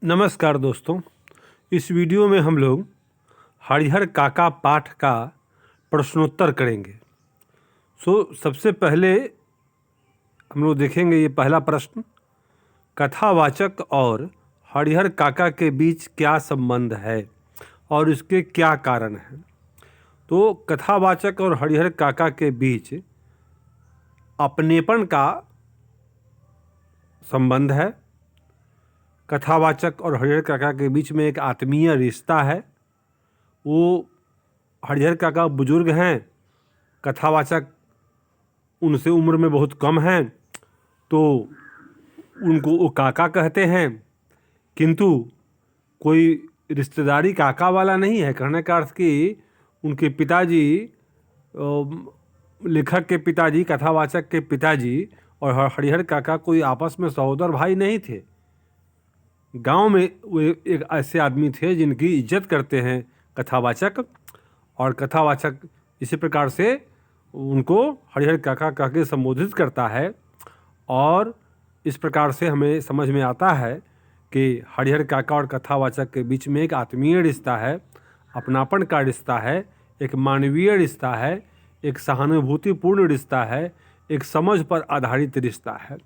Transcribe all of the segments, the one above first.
नमस्कार दोस्तों। इस वीडियो में हम लोग हरिहर काका पाठ का प्रश्नोत्तर करेंगे। सबसे पहले हम लोग देखेंगे ये पहला प्रश्न, कथावाचक और हरिहर काका के बीच क्या संबंध है और इसके क्या कारण हैं। तो कथावाचक और हरिहर काका के बीच अपनेपन का संबंध है। कथावाचक और हरिहर काका के बीच में एक आत्मीय रिश्ता है। वो हरिहर काका बुजुर्ग हैं, कथावाचक उनसे उम्र में बहुत कम हैं, तो उनको वो काका कहते हैं, किंतु कोई रिश्तेदारी काका वाला नहीं है। कहने का अर्थ कि उनके पिताजी, लेखक के पिताजी, कथावाचक के पिताजी और हरिहर काका कोई आपस में सहोदर भाई नहीं थे। गांव में वे एक ऐसे आदमी थे जिनकी इज्जत करते हैं कथावाचक, और कथावाचक इसी प्रकार से उनको हरिहर काका कह के संबोधित करता है। और इस प्रकार से हमें समझ में आता है कि हरिहर काका और कथावाचक के बीच में एक आत्मीय रिश्ता है, अपनापन का रिश्ता है, एक मानवीय रिश्ता है, एक सहानुभूतिपूर्ण रिश्ता है, एक समझ पर आधारित रिश्ता है।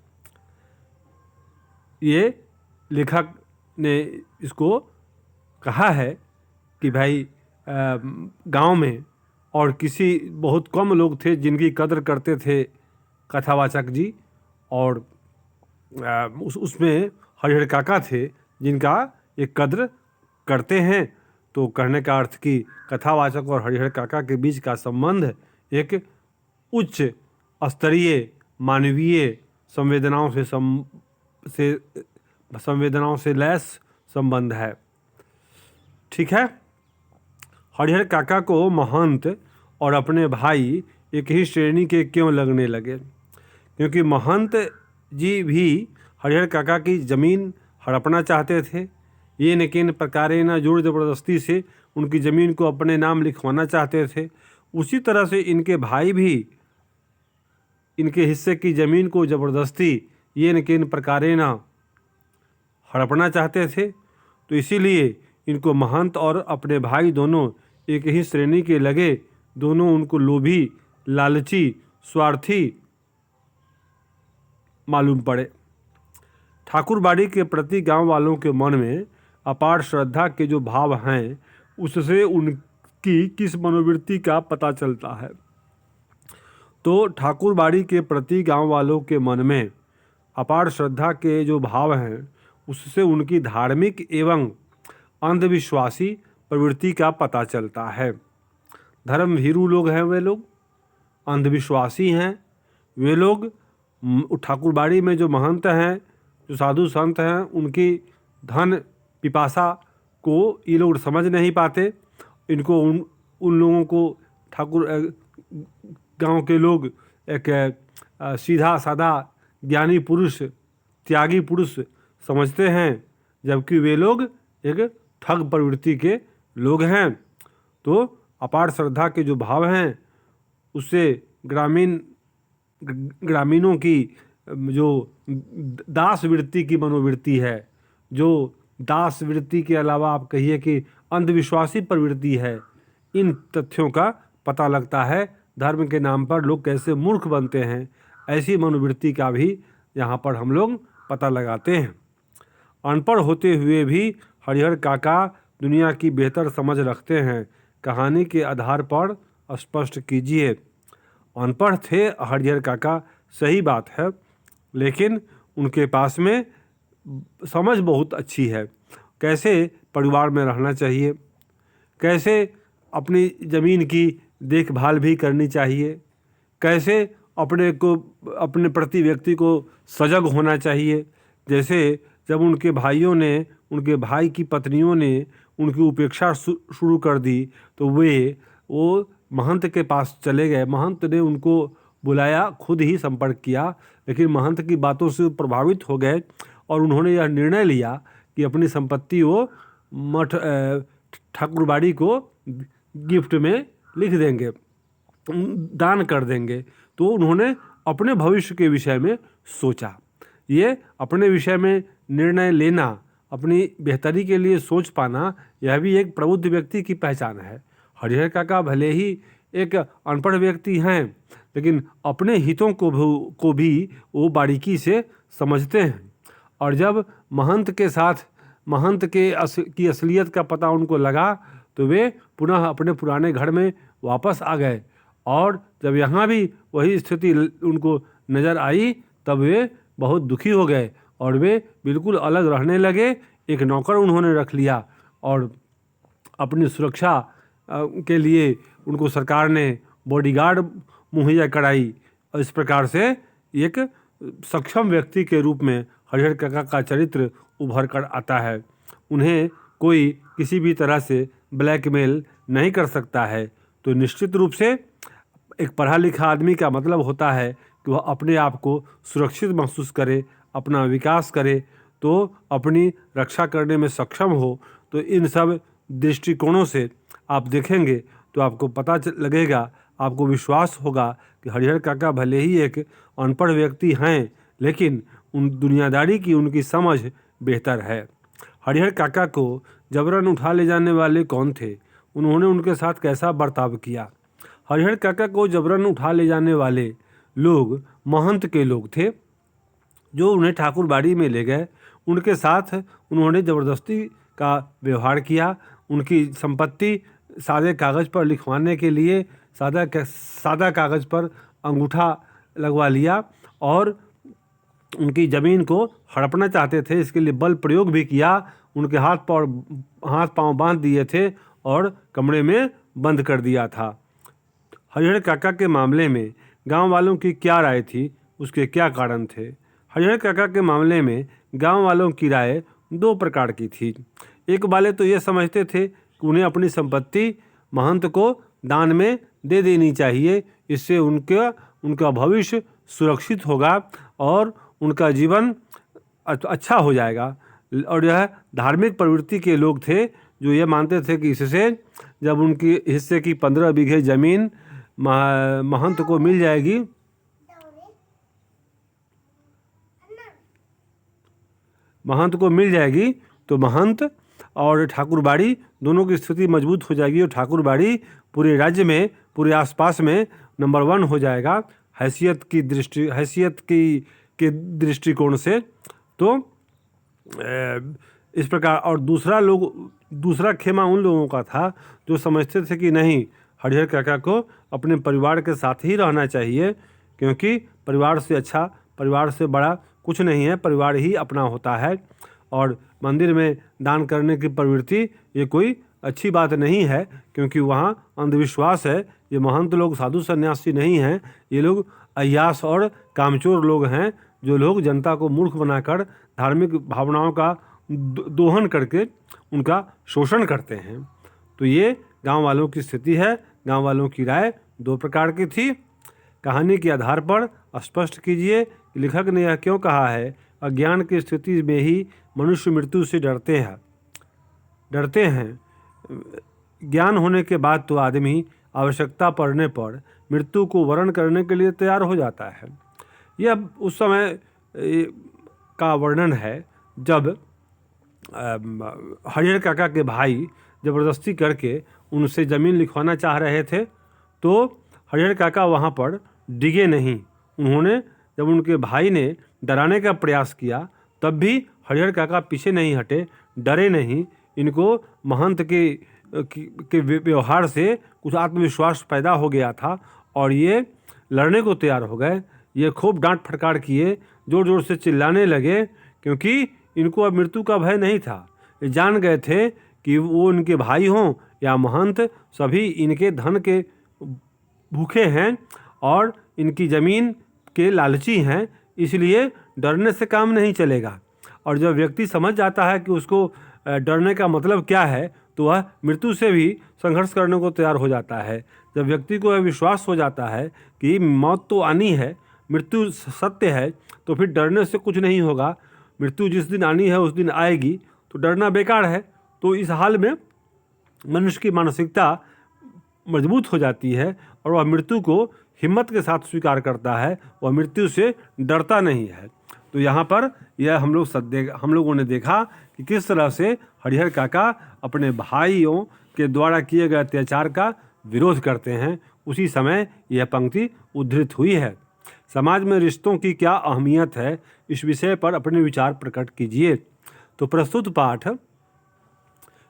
ये लेखक ने इसको कहा है कि भाई गांव में और किसी बहुत कम लोग थे जिनकी कद्र करते थे कथावाचक जी, और उसमें हरिहर काका थे जिनका एक कद्र करते हैं। तो कहने का अर्थ कि कथावाचक और हरिहर काका के बीच का संबंध एक उच्च स्तरीय मानवीय संवेदनाओं से लैस संबंध है। ठीक है। हरिहर काका को महंत और अपने भाई एक ही श्रेणी के क्यों लगने लगे? क्योंकि महंत जी भी हरिहर काका की ज़मीन हड़पना चाहते थे। ये न किन प्रकारे न जोर ज़बरदस्ती से उनकी ज़मीन को अपने नाम लिखवाना चाहते थे। उसी तरह से इनके भाई भी इनके हिस्से की ज़मीन को ज़बरदस्ती ये न किन प्रकारे न हड़पना चाहते थे। तो इसीलिए इनको महंत और अपने भाई दोनों एक ही श्रेणी के लगे। दोनों उनको लोभी, लालची, स्वार्थी मालूम पड़े। ठाकुरबाड़ी के प्रति गांव वालों के मन में अपार श्रद्धा के जो भाव हैं, उससे उनकी किस मनोवृत्ति का पता चलता है? तो ठाकुरबाड़ी के प्रति गांव वालों के मन में अपार श्रद्धा के जो भाव हैं, उससे उनकी धार्मिक एवं अंधविश्वासी प्रवृत्ति का पता चलता है। धर्मभीरू लोग हैं वे लोग, अंधविश्वासी हैं वे लोग। ठाकुरबाड़ी में जो महंत हैं, जो साधु संत हैं, उनकी धन पिपासा को ये लोग समझ नहीं पाते। इनको उन लोगों को ठाकुर गांव के लोग एक सीधा साधा ज्ञानी पुरुष, त्यागी पुरुष समझते हैं, जबकि वे लोग एक ठग प्रवृत्ति के लोग हैं। तो अपार श्रद्धा के जो भाव हैं, उससे ग्रामीणों की जो दास वृत्ति की मनोवृत्ति है, जो दास वृत्ति के अलावा आप कहिए कि अंधविश्वासी प्रवृत्ति है, इन तथ्यों का पता लगता है। धर्म के नाम पर लोग कैसे मूर्ख बनते हैं, ऐसी मनोवृत्ति का भी यहाँ पर हम लोग पता लगाते हैं। अनपढ़ होते हुए भी हरिहर काका दुनिया की बेहतर समझ रखते हैं। कहानी के आधार पर स्पष्ट कीजिए। अनपढ़ थे हरिहर काका, सही बात है, लेकिन उनके पास में समझ बहुत अच्छी है। कैसे परिवार में रहना चाहिए, कैसे अपनी ज़मीन की देखभाल भी करनी चाहिए, कैसे अपने प्रति व्यक्ति को सजग होना चाहिए। जैसे जब उनके भाइयों ने, उनके भाई की पत्नियों ने उनकी उपेक्षा शुरू कर दी, तो वो महंत के पास चले गए। महंत ने उनको बुलाया, खुद ही संपर्क किया, लेकिन महंत की बातों से प्रभावित हो गए और उन्होंने यह निर्णय लिया कि अपनी संपत्ति वो मठ ठाकुरबाड़ी को गिफ्ट में लिख देंगे, दान कर देंगे। तो उन्होंने अपने भविष्य के विषय में सोचा। ये अपने विषय में निर्णय लेना अपनी बेहतरी के लिए सोच पाना, यह भी एक प्रबुद्ध व्यक्ति की पहचान है। हरिहर काका भले ही एक अनपढ़ व्यक्ति हैं, लेकिन अपने हितों को भी वो बारीकी से समझते हैं। और जब महंत की असलियत का पता उनको लगा तो वे पुनः अपने पुराने घर में वापस आ गए। और जब यहाँ भी वही स्थिति उनको नज़र आई तब वे बहुत दुखी हो गए और वे बिल्कुल अलग रहने लगे। एक नौकर उन्होंने रख लिया और अपनी सुरक्षा के लिए उनको सरकार ने बॉडीगार्ड मुहैया कराई। और इस प्रकार से एक सक्षम व्यक्ति के रूप में हरिहर काका का चरित्र उभर कर आता है। उन्हें कोई किसी भी तरह से ब्लैकमेल नहीं कर सकता है। तो निश्चित रूप से एक पढ़ा लिखा आदमी का मतलब होता है कि वह अपने आप को सुरक्षित महसूस करे, अपना विकास करे, तो अपनी रक्षा करने में सक्षम हो। तो इन सब दृष्टिकोणों से आप देखेंगे तो आपको पता लगेगा, आपको विश्वास होगा कि हरिहर काका भले ही एक अनपढ़ व्यक्ति हैं, लेकिन उन दुनियादारी की उनकी समझ बेहतर है। हरिहर काका को जबरन उठा ले जाने वाले कौन थे? उन्होंने उनके साथ कैसा बर्ताव किया? हरिहर काका को जबरन उठा ले जाने वाले लोग महंत के लोग थे, जो उन्हें ठाकुर बाड़ी में ले गए। उनके साथ उन्होंने ज़बरदस्ती का व्यवहार किया। उनकी संपत्ति सादे कागज़ पर लिखवाने के लिए सादा कागज़ पर अंगूठा लगवा लिया और उनकी ज़मीन को हड़पना चाहते थे। इसके लिए बल प्रयोग भी किया। उनके हाथ पांव बांध दिए थे और कमरे में बंद कर दिया था। हरिहर काका के मामले में गांव वालों की क्या राय थी, उसके क्या कारण थे? हरिहर काका के मामले में गांव वालों की राय दो प्रकार की थी। एक वाले तो ये समझते थे कि उन्हें अपनी संपत्ति महंत को दान में दे देनी चाहिए, इससे उनका भविष्य सुरक्षित होगा और उनका जीवन अच्छा हो जाएगा। और यह धार्मिक प्रवृत्ति के लोग थे जो ये मानते थे कि इससे जब उनकी हिस्से की 15 बीघे ज़मीन महंत को मिल जाएगी तो महंत और ठाकुर बाड़ी दोनों की स्थिति मजबूत हो जाएगी और ठाकुर बाड़ी पूरे राज्य में, पूरे आसपास में नंबर 1 हो जाएगा हैसियत के दृष्टिकोण से। तो इस प्रकार। और दूसरा खेमा उन लोगों का था जो समझते थे कि नहीं, हरिहर काका को अपने परिवार के साथ ही रहना चाहिए, क्योंकि परिवार से अच्छा, परिवार से बड़ा कुछ नहीं है, परिवार ही अपना होता है। और मंदिर में दान करने की प्रवृत्ति ये कोई अच्छी बात नहीं है, क्योंकि वहाँ अंधविश्वास है। ये महंत लोग साधु सन्यासी नहीं हैं, ये लोग अय्यास और कामचोर लोग हैं, जो लोग जनता को मूर्ख बनाकर धार्मिक भावनाओं का दोहन करके उनका शोषण करते हैं। तो ये गांव वालों की स्थिति है। गांव वालों की राय दो प्रकार की थी। कहानी के आधार पर स्पष्ट कीजिए कि लेखक ने यह क्यों कहा है, अज्ञान की स्थिति में ही मनुष्य मृत्यु से डरते हैं। ज्ञान होने के बाद तो आदमी आवश्यकता पड़ने पर मृत्यु को वरण करने के लिए तैयार हो जाता है। यह उस समय का वर्णन है जब हरिहर काका के भाई ज़बरदस्ती करके उनसे ज़मीन लिखवाना चाह रहे थे, तो हरिहर काका वहाँ पर डिगे नहीं। उन्होंने जब उनके भाई ने डराने का प्रयास किया तब भी हरिहर काका पीछे नहीं हटे, डरे नहीं। इनको महंत के व्यवहार से कुछ आत्मविश्वास पैदा हो गया था और ये लड़ने को तैयार हो गए। ये खूब डांट फटकार किए, ज़ोर ज़ोर से चिल्लाने लगे, क्योंकि इनको अब मृत्यु का भय नहीं था। ये जान गए थे कि वो इनके भाई हों या महंत, सभी इनके धन के भूखे हैं और इनकी ज़मीन के लालची हैं, इसलिए डरने से काम नहीं चलेगा। और जब व्यक्ति समझ जाता है कि उसको डरने का मतलब क्या है, तो वह मृत्यु से भी संघर्ष करने को तैयार हो जाता है। जब व्यक्ति को यह विश्वास हो जाता है कि मौत तो आनी है, मृत्यु सत्य है, तो फिर डरने से कुछ नहीं होगा। मृत्यु जिस दिन आनी है उस दिन आएगी, तो डरना बेकार है। तो इस हाल में मनुष्य की मानसिकता मजबूत हो जाती है और वह मृत्यु को हिम्मत के साथ स्वीकार करता है, वह मृत्यु से डरता नहीं है। तो यहाँ पर यह हम लोगों ने देखा कि किस तरह से हरिहर काका अपने भाइयों के द्वारा किए गए अत्याचार का विरोध करते हैं। उसी समय यह पंक्ति उद्धृत हुई है। समाज में रिश्तों की क्या अहमियत है, इस विषय पर अपने विचार प्रकट कीजिए। तो प्रस्तुत पाठ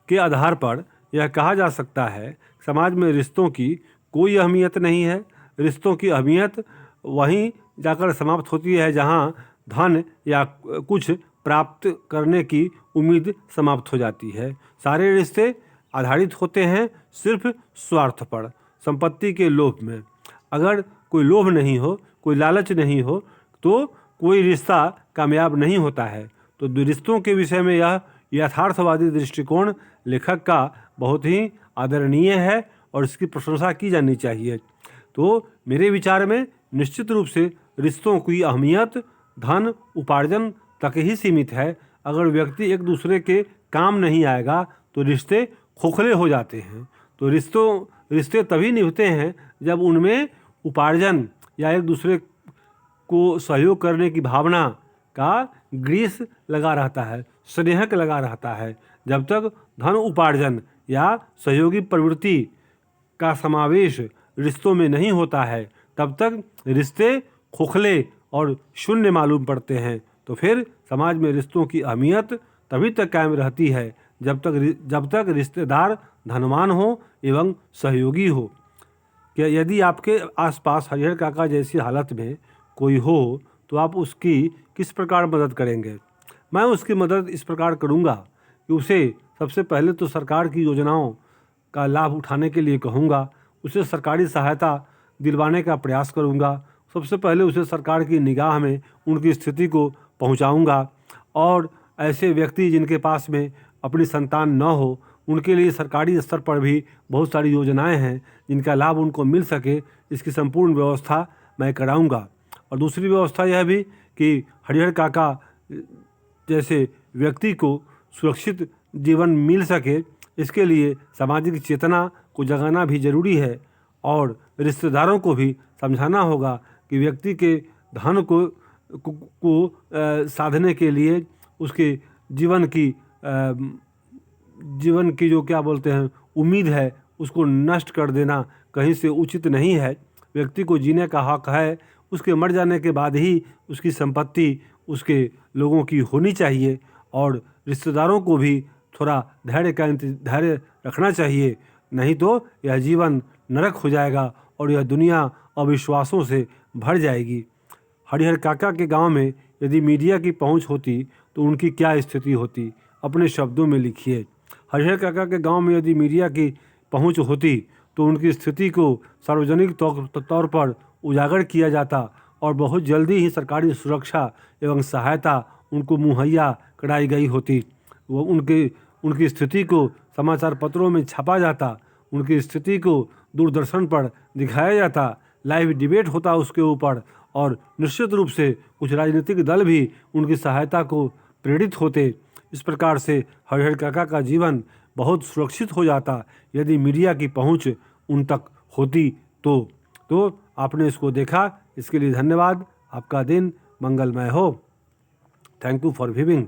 के आधार पर यह कहा जा सकता है समाज में रिश्तों की कोई अहमियत नहीं है। रिश्तों की अहमियत वहीं जाकर समाप्त होती है जहां धन या कुछ प्राप्त करने की उम्मीद समाप्त हो जाती है। सारे रिश्ते आधारित होते हैं सिर्फ स्वार्थ पर, संपत्ति के लोभ में। अगर कोई लोभ नहीं हो, कोई लालच नहीं हो, तो कोई रिश्ता कामयाब नहीं होता है। तो रिश्तों के विषय में यह यथार्थवादी दृष्टिकोण लेखक का बहुत ही आदरणीय है और इसकी प्रशंसा की जानी चाहिए। तो मेरे विचार में निश्चित रूप से रिश्तों की अहमियत धन उपार्जन तक ही सीमित है। अगर व्यक्ति एक दूसरे के काम नहीं आएगा तो रिश्ते खोखले हो जाते हैं। तो रिश्ते तभी निभते हैं जब उनमें उपार्जन या एक दूसरे को सहयोग करने की भावना का ग्रीस लगा रहता है, स्नेहक लगा रहता है। जब तक धन उपार्जन या सहयोगी प्रवृत्ति का समावेश रिश्तों में नहीं होता है, तब तक रिश्ते खोखले और शून्य मालूम पड़ते हैं। तो फिर समाज में रिश्तों की अहमियत तभी तक कायम रहती है जब तक रिश्तेदार धनवान हो एवं सहयोगी हो। क्या यदि आपके आसपास हरिहर काका जैसी हालत में कोई हो तो आप उसकी किस प्रकार मदद करेंगे? मैं उसकी मदद इस प्रकार करूंगा कि उसे सबसे पहले तो सरकार की योजनाओं का लाभ उठाने के लिए कहूँगा। उसे सरकारी सहायता दिलवाने का प्रयास करूँगा। सबसे पहले उसे सरकार की निगाह में उनकी स्थिति को पहुँचाऊँगा और ऐसे व्यक्ति जिनके पास में अपनी संतान न हो, उनके लिए सरकारी स्तर पर भी बहुत सारी योजनाएं हैं जिनका लाभ उनको मिल सके, इसकी संपूर्ण व्यवस्था मैं कराऊंगा। और दूसरी व्यवस्था यह भी कि हरिहर काका जैसे व्यक्ति को सुरक्षित जीवन मिल सके, इसके लिए सामाजिक चेतना को जगाना भी जरूरी है और रिश्तेदारों को भी समझाना होगा कि व्यक्ति के धन को साधने के लिए उसके जीवन की जो क्या बोलते हैं उम्मीद है, उसको नष्ट कर देना कहीं से उचित नहीं है। व्यक्ति को जीने का हक है, उसके मर जाने के बाद ही उसकी संपत्ति उसके लोगों की होनी चाहिए। और रिश्तेदारों को भी थोड़ा धैर्य रखना चाहिए, नहीं तो यह जीवन नरक हो जाएगा और यह दुनिया अविश्वासों से भर जाएगी। हरिहर काका के गांव में यदि मीडिया की पहुंच होती तो उनकी क्या स्थिति होती, अपने शब्दों में लिखिए। हरिहर काका के गांव में यदि मीडिया की पहुंच होती तो उनकी स्थिति को सार्वजनिक तौर पर उजागर किया जाता और बहुत जल्दी ही सरकारी सुरक्षा एवं सहायता उनको मुहैया कराई गई होती। वो उनकी स्थिति को समाचार पत्रों में छापा जाता, उनकी स्थिति को दूरदर्शन पर दिखाया जाता, लाइव डिबेट होता उसके ऊपर और निश्चित रूप से कुछ राजनीतिक दल भी उनकी सहायता को प्रेरित होते। इस प्रकार से हरिहर काका का जीवन बहुत सुरक्षित हो जाता यदि मीडिया की पहुंच उन तक होती तो आपने इसको देखा, इसके लिए धन्यवाद। आपका दिन मंगलमय हो। Thank you for viewing.